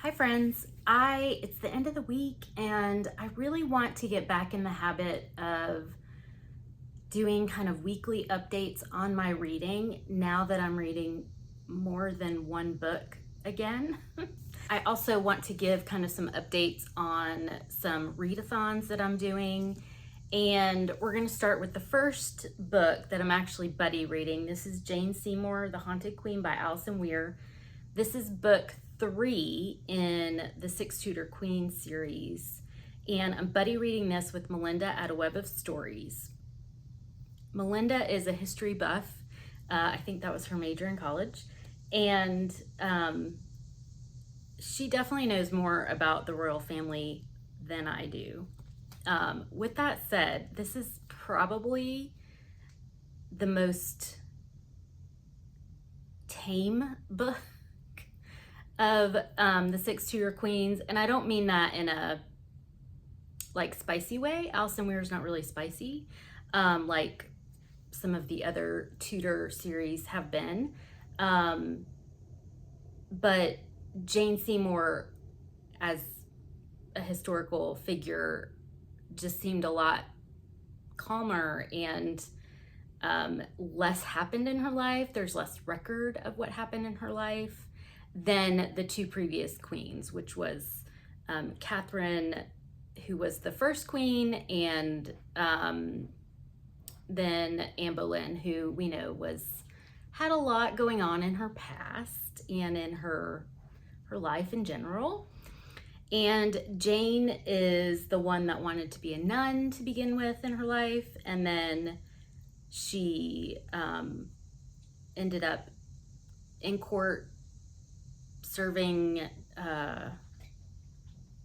Hi friends, it's the end of the week and I really want to get back in the habit of doing kind of weekly updates on my reading now that I'm reading more than one book again. I also want to give kind of some updates on some readathons that I'm doing, and we're going to start with the first book that I'm actually buddy reading. This is Jane Seymour, The Haunted Queen by Alison Weir. This is book 3 in the Six Tudor Queens series, and I'm buddy reading this with Melinda at A Web of Stories. Melinda is a history buff. I think that was her major in college, and she definitely knows more about the royal family than I do. With that said, this is probably the most tame book of the Six Tudor Queens, and I don't mean that in a like spicy way. Alison Weir is not really spicy like some of the other Tudor series have been, but Jane Seymour as a historical figure just seemed a lot calmer, and less happened in her life. There's less record of what happened in her life than the two previous queens, which was Catherine, who was the first queen, and then Anne Boleyn, who we know had a lot going on in her past and in her life in general. And Jane is the one that wanted to be a nun to begin with in her life, and then she ended up in court serving,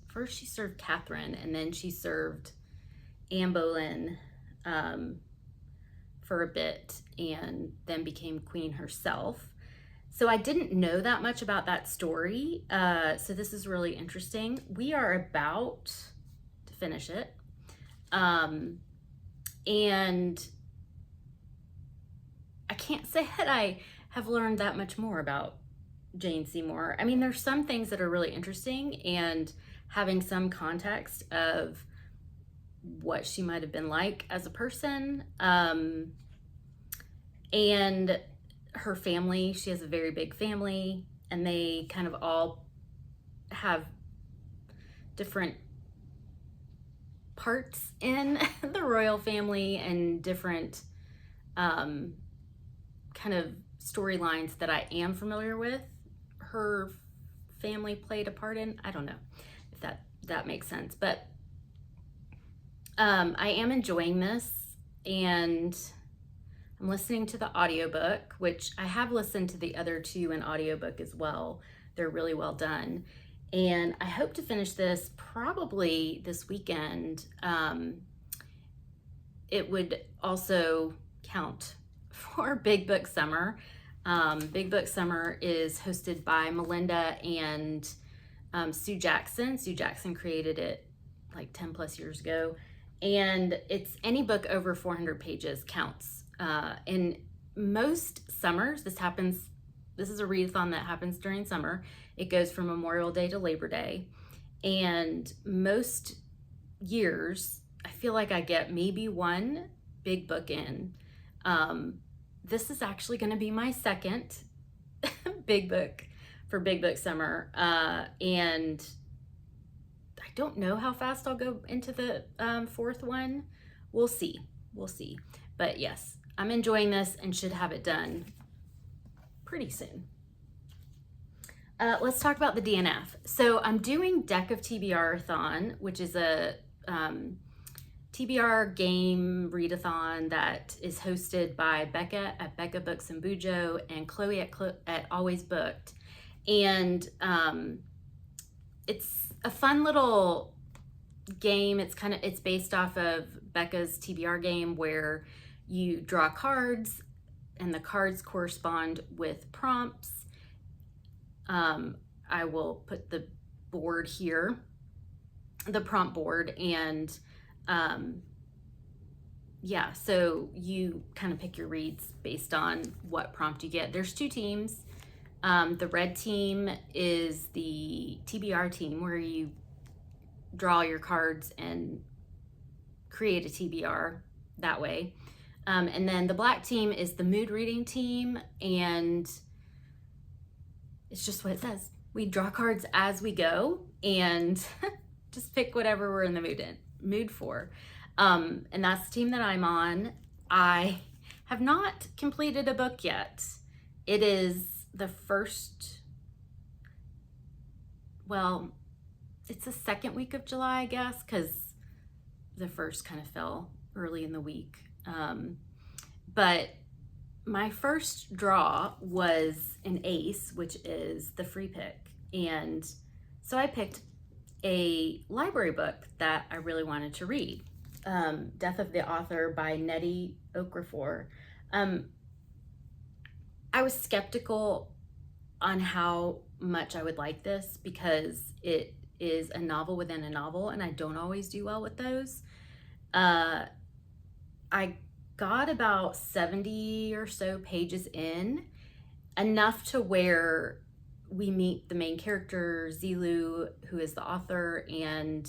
first she served Catherine, and then she served Anne Boleyn for a bit, and then became queen herself. So I didn't know that much about that story, so this is really interesting. We are about to finish it, and I can't say that I have learned that much more about Jane Seymour. I mean, there's some things that are really interesting, and having some context of what she might have been like as a person, and her family. She has a very big family, and they kind of all have different parts in the royal family and different kind of storylines that I am familiar with. Her family played a part in. I don't know if that makes sense, but I am enjoying this, and I'm listening to the audiobook, which I have listened to the other two in audiobook as well. They're really well done, and I hope to finish this probably this weekend. It would also count for Big Book Summer. Big Book Summer is hosted by Melinda and Sue Jackson. Sue Jackson created it like 10 plus years ago, and it's any book over 400 pages counts. In most summers, this is a readathon that happens during summer. It goes from Memorial Day to Labor Day, and most years I feel like I get maybe one big book in. This is actually going to be my second big book for Big Book Summer, and I don't know how fast I'll go into the fourth one. We'll see. But yes, I'm enjoying this and should have it done pretty soon. Let's talk about the DNF. So I'm doing Deckoftbrathon, which is a TBR game readathon that is hosted by Becca at Becca Books and Bujo and Chloe at Always Booked. And it's a fun little game. It's based off of Becca's TBR game, where you draw cards and the cards correspond with prompts. I will put the board here, the prompt board, and yeah, so you kind of pick your reads based on what prompt you get. There's two teams. The red team is the TBR team, where you draw your cards and create a TBR that way. And then the black team is the mood reading team, and it's just what it says. We draw cards as we go and just pick whatever we're in the mood for. And that's the team that I'm on. I have not completed a book yet. It is the first, well, it's the second week of July, I guess, because the first kind of fell early in the week. But my first draw was an ace, which is the free pick. And so I picked a library book that I really wanted to read, Death of the Author by Nnedi Okorafor. I was skeptical on how much I would like this because it is a novel within a novel, and I don't always do well with those. I got about 70 or so pages in, enough to where we meet the main character, Zilu, who is the author, and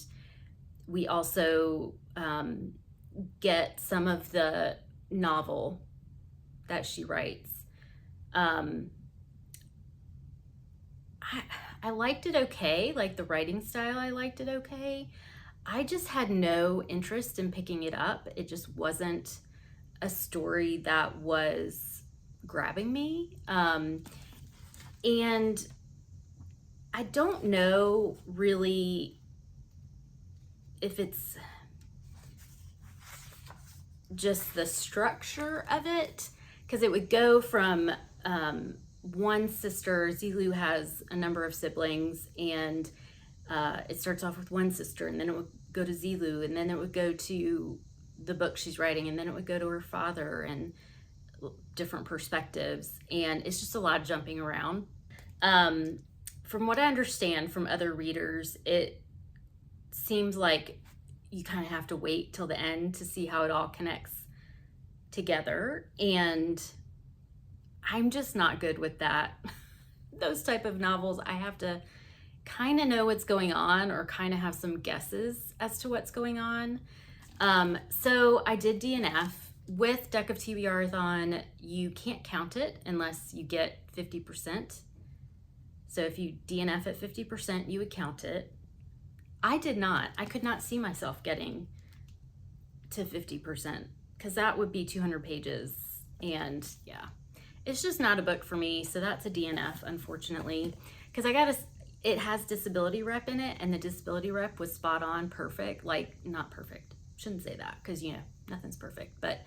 we also get some of the novel that she writes. I liked it okay, like the writing style, I liked it okay. I just had no interest in picking it up. It just wasn't a story that was grabbing me. And I don't know really if it's just the structure of it, because it would go from one sister. Zilu has a number of siblings, and it starts off with one sister, and then it would go to Zilu, and then it would go to the book she's writing, and then it would go to her father, and different perspectives, and it's just a lot of jumping around. From what I understand from other readers, it seems like you kind of have to wait till the end to see how it all connects together, and I'm just not good with that. Those type of novels, I have to kind of know what's going on, or kind of have some guesses as to what's going on. So I did DNF. With Deckoftbrathon, you can't count it unless you get 50%. So if you DNF at 50%, you would count it. I did not. I could not see myself getting to 50%, because that would be 200 pages. And yeah, it's just not a book for me. So that's a DNF, unfortunately, because it has disability rep in it, and the disability rep was spot on, perfect. Like, not perfect. Shouldn't say that, because, you know, nothing's perfect, but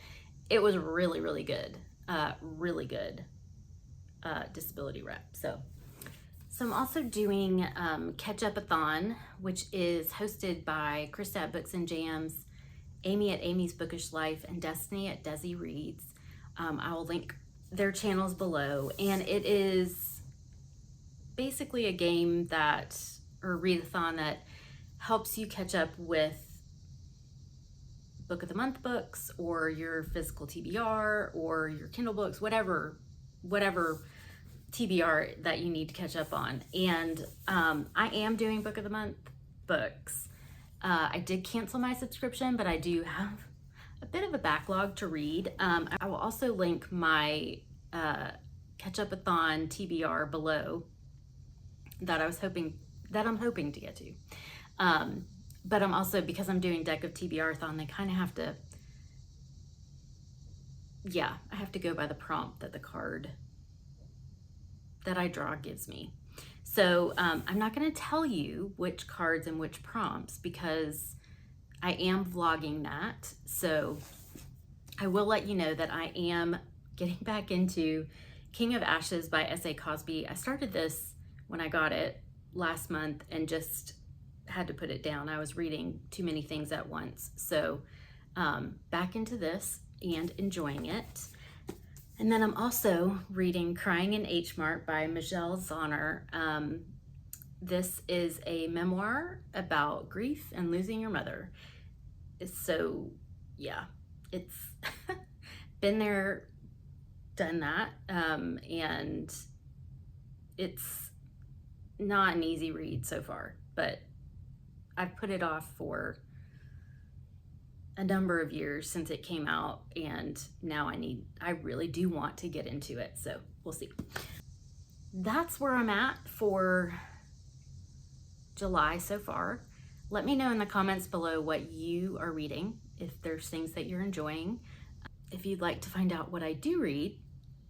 it was really, really good. Really good disability rep. So I'm also doing Ketchupathon, which is hosted by Krista at Books and Jams, Amy at Amy's Bookish Life, and Destiny at Desi Reads. I will link their channels below, and it is basically a game or readathon that helps you catch up with Book of the Month books, or your physical TBR, or your Kindle books, whatever TBR that you need to catch up on. And I am doing Book of the Month books. I did cancel my subscription, but I do have a bit of a backlog to read. I will also link my Ketchupathon TBR below that I'm hoping to get to. But I'm also, because I'm doing Deckoftbrathon, they kind of have to, yeah, I have to go by the prompt that the card that I draw gives me. So I'm not going to tell you which cards and which prompts, because I am vlogging that. So I will let you know that I am getting back into King of Ashes by S.A. Cosby. I started this when I got it last month and just had to put it down. I was reading too many things at once. So back into this and enjoying it. And then I'm also reading Crying in H Mart by Michele Zauner. This is a memoir about grief and losing your mother. So yeah, it's been there, done that. And It's not an easy read so far, but I've put it off for a number of years since it came out, and now I really do want to get into it, so we'll see. That's where I'm at for July so far. Let me know in the comments below what you are reading, if there's things that you're enjoying. If you'd like to find out what I do read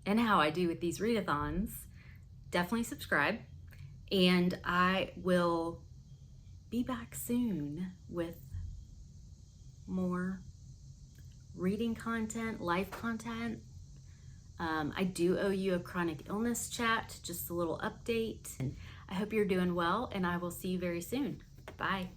and how I do with these readathons, definitely subscribe, and I will be back soon with more reading content, life content. I do owe you a chronic illness chat, just a little update. I hope you're doing well, and I will see you very soon. Bye.